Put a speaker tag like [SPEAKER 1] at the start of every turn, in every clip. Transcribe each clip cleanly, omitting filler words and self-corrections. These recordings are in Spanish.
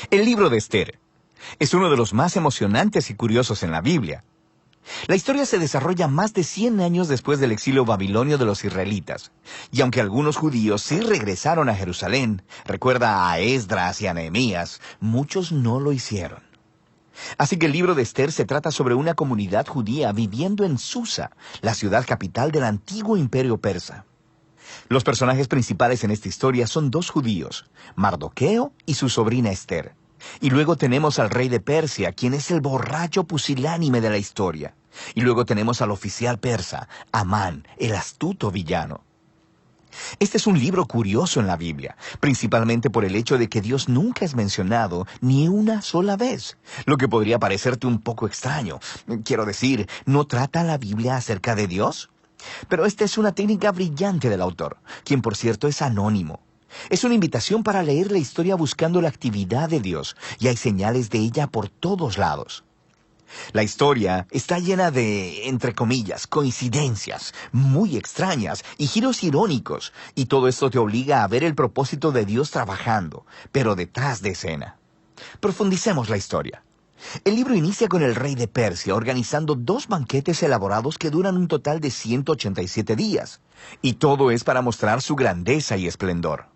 [SPEAKER 1] El libro de Esther es uno de los más emocionantes y curiosos en la Biblia. La historia se desarrolla más de 100 años después del exilio babilonio de los israelitas, y aunque algunos judíos sí regresaron a Jerusalén, recuerda a Esdras y a Nehemías, muchos no lo hicieron. Así que el libro de Esther se trata sobre una comunidad judía viviendo en Susa, la ciudad capital del antiguo imperio persa. Los personajes principales en esta historia son dos judíos, Mardoqueo y su sobrina Esther. Y luego tenemos al rey de Persia, quien es el borracho pusilánime de la historia. Y luego tenemos al oficial persa, Amán, el astuto villano. Este es un libro curioso en la Biblia, principalmente por el hecho de que Dios nunca es mencionado ni una sola vez, lo que podría parecerte un poco extraño. Quiero decir, ¿no trata la Biblia acerca de Dios? Pero esta es una técnica brillante del autor, quien por cierto es anónimo. Es una invitación para leer la historia buscando la actividad de Dios, y hay señales de ella por todos lados. La historia está llena de, entre comillas, coincidencias muy extrañas y giros irónicos, y todo esto te obliga a ver el propósito de Dios trabajando, pero detrás de escena. Profundicemos la historia. El libro inicia con el rey de Persia organizando 2 banquetes elaborados que duran un total de 187 días, y todo es para mostrar su grandeza y esplendor.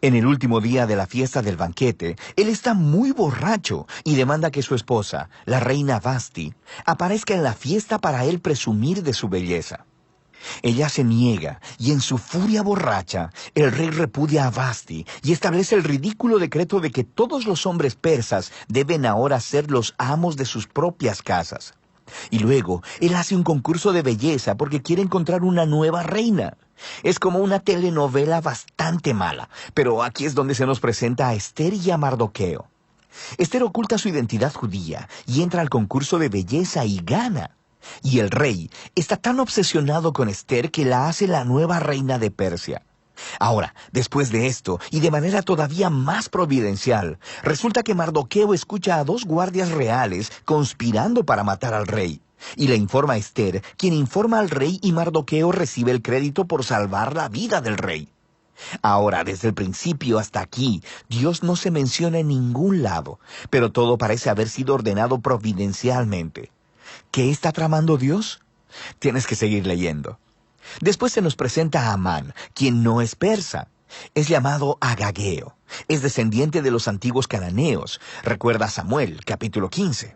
[SPEAKER 1] En el último día de la fiesta del banquete, él está muy borracho y demanda que su esposa, la reina Vasti, aparezca en la fiesta para él presumir de su belleza. Ella se niega y en su furia borracha, el rey repudia a Vasti y establece el ridículo decreto de que todos los hombres persas deben ahora ser los amos de sus propias casas. Y luego, él hace un concurso de belleza porque quiere encontrar una nueva reina. Es como una telenovela bastante mala, pero aquí es donde se nos presenta a Esther y a Mardoqueo. Esther oculta su identidad judía y entra al concurso de belleza y gana. Y el rey está tan obsesionado con Esther que la hace la nueva reina de Persia. Ahora, después de esto, y de manera todavía más providencial, resulta que Mardoqueo escucha a 2 guardias reales conspirando para matar al rey. Y le informa a Esther, quien informa al rey y Mardoqueo recibe el crédito por salvar la vida del rey. Ahora, desde el principio hasta aquí, Dios no se menciona en ningún lado, pero todo parece haber sido ordenado providencialmente. ¿Qué está tramando Dios? Tienes que seguir leyendo. Después se nos presenta a Amán, quien no es persa. Es llamado Agageo. Es descendiente de los antiguos cananeos. Recuerda a Samuel, capítulo 15.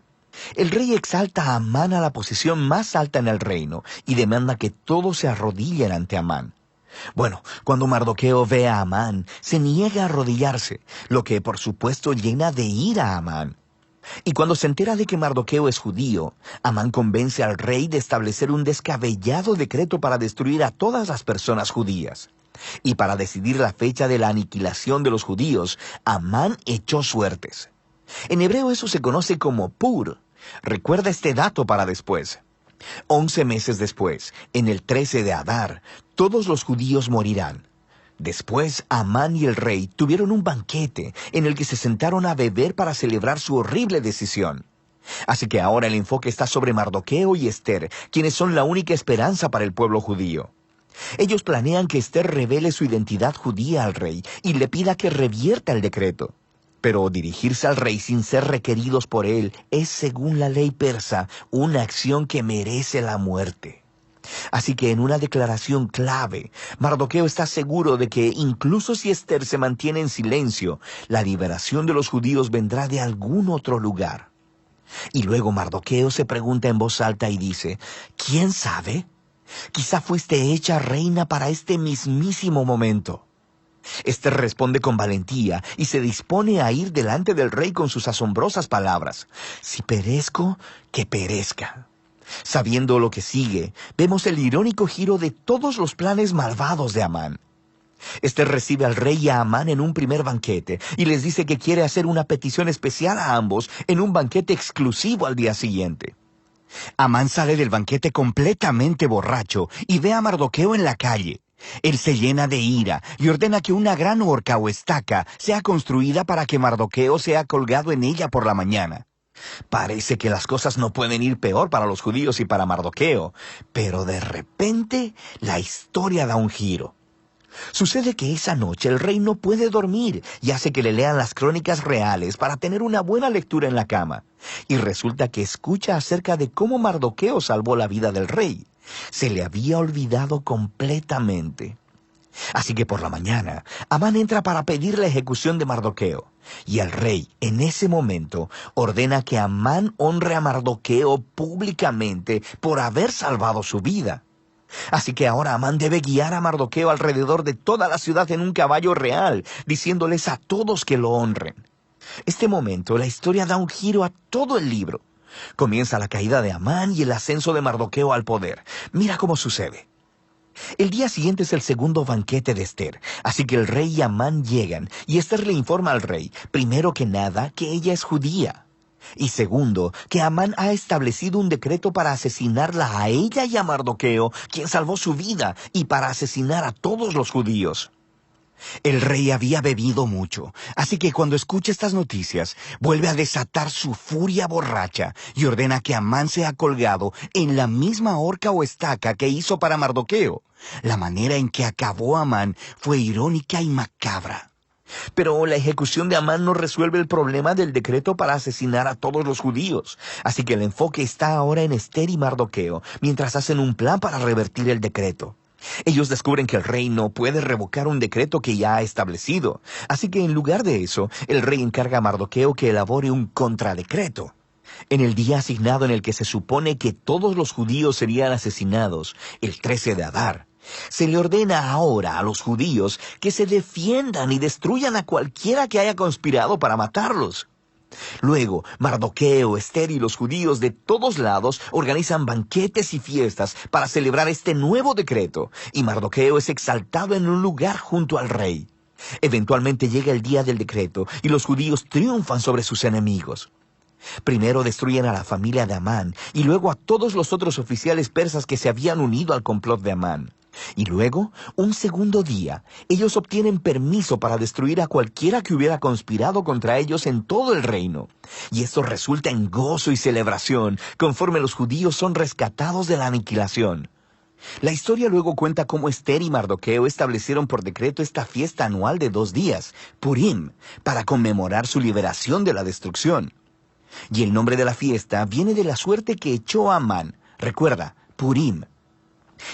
[SPEAKER 1] El rey exalta a Amán a la posición más alta en el reino y demanda que todos se arrodillen ante Amán. Bueno, cuando Mardoqueo ve a Amán, se niega a arrodillarse, lo que por supuesto llena de ira a Amán. Y cuando se entera de que Mardoqueo es judío, Amán convence al rey de establecer un descabellado decreto para destruir a todas las personas judías. Y para decidir la fecha de la aniquilación de los judíos, Amán echó suertes. En hebreo eso se conoce como Pur. Recuerda este dato para después. 11 meses después, en el 13 de Adar, todos los judíos morirán. Después, Amán y el rey tuvieron un banquete en el que se sentaron a beber para celebrar su horrible decisión. Así que ahora el enfoque está sobre Mardoqueo y Esther, quienes son la única esperanza para el pueblo judío. Ellos planean que Esther revele su identidad judía al rey y le pida que revierta el decreto. Pero dirigirse al rey sin ser requeridos por él es, según la ley persa, una acción que merece la muerte. Así que en una declaración clave, Mardoqueo está seguro de que incluso si Esther se mantiene en silencio, la liberación de los judíos vendrá de algún otro lugar. Y luego Mardoqueo se pregunta en voz alta y dice, ¿quién sabe? Quizá fuiste hecha reina para este mismísimo momento. Esther responde con valentía y se dispone a ir delante del rey con sus asombrosas palabras. Si perezco, que perezca. Sabiendo lo que sigue, vemos el irónico giro de todos los planes malvados de Amán. Esther recibe al rey y a Amán en un primer banquete y les dice que quiere hacer una petición especial a ambos en un banquete exclusivo al día siguiente. Amán sale del banquete completamente borracho y ve a Mardoqueo en la calle. Él se llena de ira y ordena que una gran horca o estaca sea construida para que Mardoqueo sea colgado en ella por la mañana. Parece que las cosas no pueden ir peor para los judíos y para Mardoqueo, pero de repente la historia da un giro. Sucede que esa noche el rey no puede dormir y hace que le lean las crónicas reales para tener una buena lectura en la cama. Y resulta que escucha acerca de cómo Mardoqueo salvó la vida del rey. Se le había olvidado completamente. Así que por la mañana, Amán entra para pedir la ejecución de Mardoqueo. Y el rey, en ese momento, ordena que Amán honre a Mardoqueo públicamente por haber salvado su vida. Así que ahora Amán debe guiar a Mardoqueo alrededor de toda la ciudad en un caballo real, diciéndoles a todos que lo honren. Este momento, la historia da un giro a todo el libro. Comienza la caída de Amán y el ascenso de Mardoqueo al poder. Mira cómo sucede. El día siguiente es el segundo banquete de Ester, así que el rey y Amán llegan, y Ester le informa al rey, primero que nada, que ella es judía. Y segundo, que Amán ha establecido un decreto para asesinarla a ella y a Mardoqueo, quien salvó su vida, y para asesinar a todos los judíos. El rey había bebido mucho, así que cuando escucha estas noticias, vuelve a desatar su furia borracha y ordena que Amán sea colgado en la misma horca o estaca que hizo para Mardoqueo. La manera en que acabó Amán fue irónica y macabra. Pero la ejecución de Amán no resuelve el problema del decreto para asesinar a todos los judíos. Así que el enfoque está ahora en Ester y Mardoqueo, mientras hacen un plan para revertir el decreto. Ellos descubren que el rey no puede revocar un decreto que ya ha establecido. Así que en lugar de eso, el rey encarga a Mardoqueo que elabore un contradecreto. En el día asignado en el que se supone que todos los judíos serían asesinados, el 13 de Adar, se le ordena ahora a los judíos que se defiendan y destruyan a cualquiera que haya conspirado para matarlos. Luego, Mardoqueo, Ester y los judíos de todos lados organizan banquetes y fiestas para celebrar este nuevo decreto, y Mardoqueo es exaltado en un lugar junto al rey. Eventualmente llega el día del decreto, y los judíos triunfan sobre sus enemigos. Primero destruyen a la familia de Amán, y luego a todos los otros oficiales persas que se habían unido al complot de Amán. Y luego, un segundo día, ellos obtienen permiso para destruir a cualquiera que hubiera conspirado contra ellos en todo el reino. Y esto resulta en gozo y celebración, conforme los judíos son rescatados de la aniquilación. La historia luego cuenta cómo Ester y Mardoqueo establecieron por decreto esta fiesta anual de 2 días, Purim, para conmemorar su liberación de la destrucción. Y el nombre de la fiesta viene de la suerte que echó Amán. Recuerda, Purim.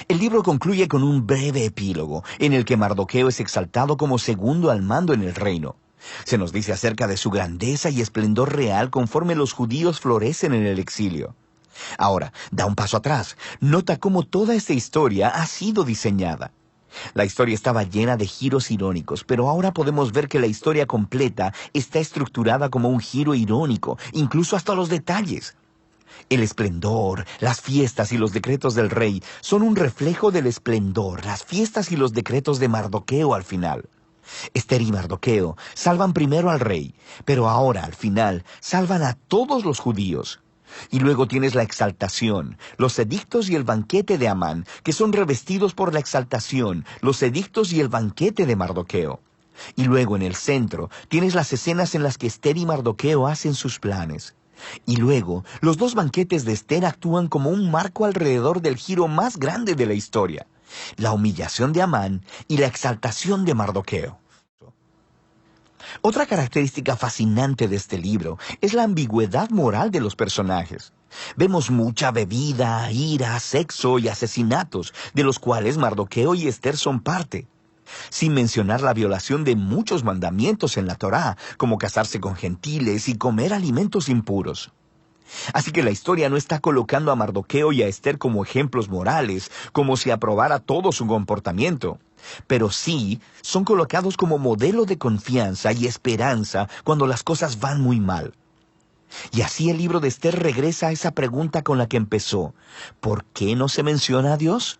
[SPEAKER 1] El libro concluye con un breve epílogo, en el que Mardoqueo es exaltado como segundo al mando en el reino. Se nos dice acerca de su grandeza y esplendor real conforme los judíos florecen en el exilio. Ahora, da un paso atrás. Nota cómo toda esta historia ha sido diseñada. La historia estaba llena de giros irónicos, pero ahora podemos ver que la historia completa está estructurada como un giro irónico, incluso hasta los detalles. El esplendor, las fiestas y los decretos del rey son un reflejo del esplendor, las fiestas y los decretos de Mardoqueo al final. Ester y Mardoqueo salvan primero al rey, pero ahora, al final, salvan a todos los judíos. Y luego tienes la exaltación, los edictos y el banquete de Amán, que son revestidos por la exaltación, los edictos y el banquete de Mardoqueo. Y luego en el centro tienes las escenas en las que Ester y Mardoqueo hacen sus planes. Y luego, los 2 banquetes de Ester actúan como un marco alrededor del giro más grande de la historia, la humillación de Amán y la exaltación de Mardoqueo. Otra característica fascinante de este libro es la ambigüedad moral de los personajes. Vemos mucha bebida, ira, sexo y asesinatos, de los cuales Mardoqueo y Ester son parte. Sin mencionar la violación de muchos mandamientos en la Torá, como casarse con gentiles y comer alimentos impuros. Así que la historia no está colocando a Mardoqueo y a Ester como ejemplos morales, como si aprobara todo su comportamiento. Pero sí son colocados como modelo de confianza y esperanza cuando las cosas van muy mal. Y así el libro de Ester regresa a esa pregunta con la que empezó. ¿Por qué no se menciona a Dios?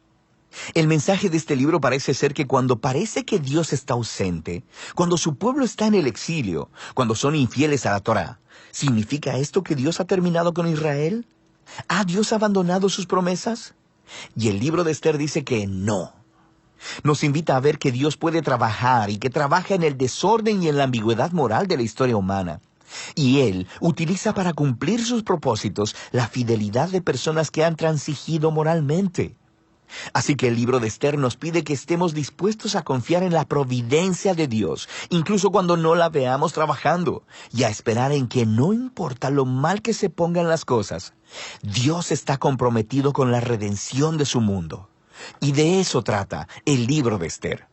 [SPEAKER 1] El mensaje de este libro parece ser que cuando parece que Dios está ausente, cuando su pueblo está en el exilio, cuando son infieles a la Torá, ¿significa esto que Dios ha terminado con Israel? ¿Ha Dios abandonado sus promesas? Y el libro de Ester dice que no. Nos invita a ver que Dios puede trabajar y que trabaja en el desorden y en la ambigüedad moral de la historia humana. Y Él utiliza para cumplir sus propósitos la fidelidad de personas que han transigido moralmente. Así que el libro de Esther nos pide que estemos dispuestos a confiar en la providencia de Dios, incluso cuando no la veamos trabajando, y a esperar en que no importa lo mal que se pongan las cosas, Dios está comprometido con la redención de su mundo. Y de eso trata el libro de Esther.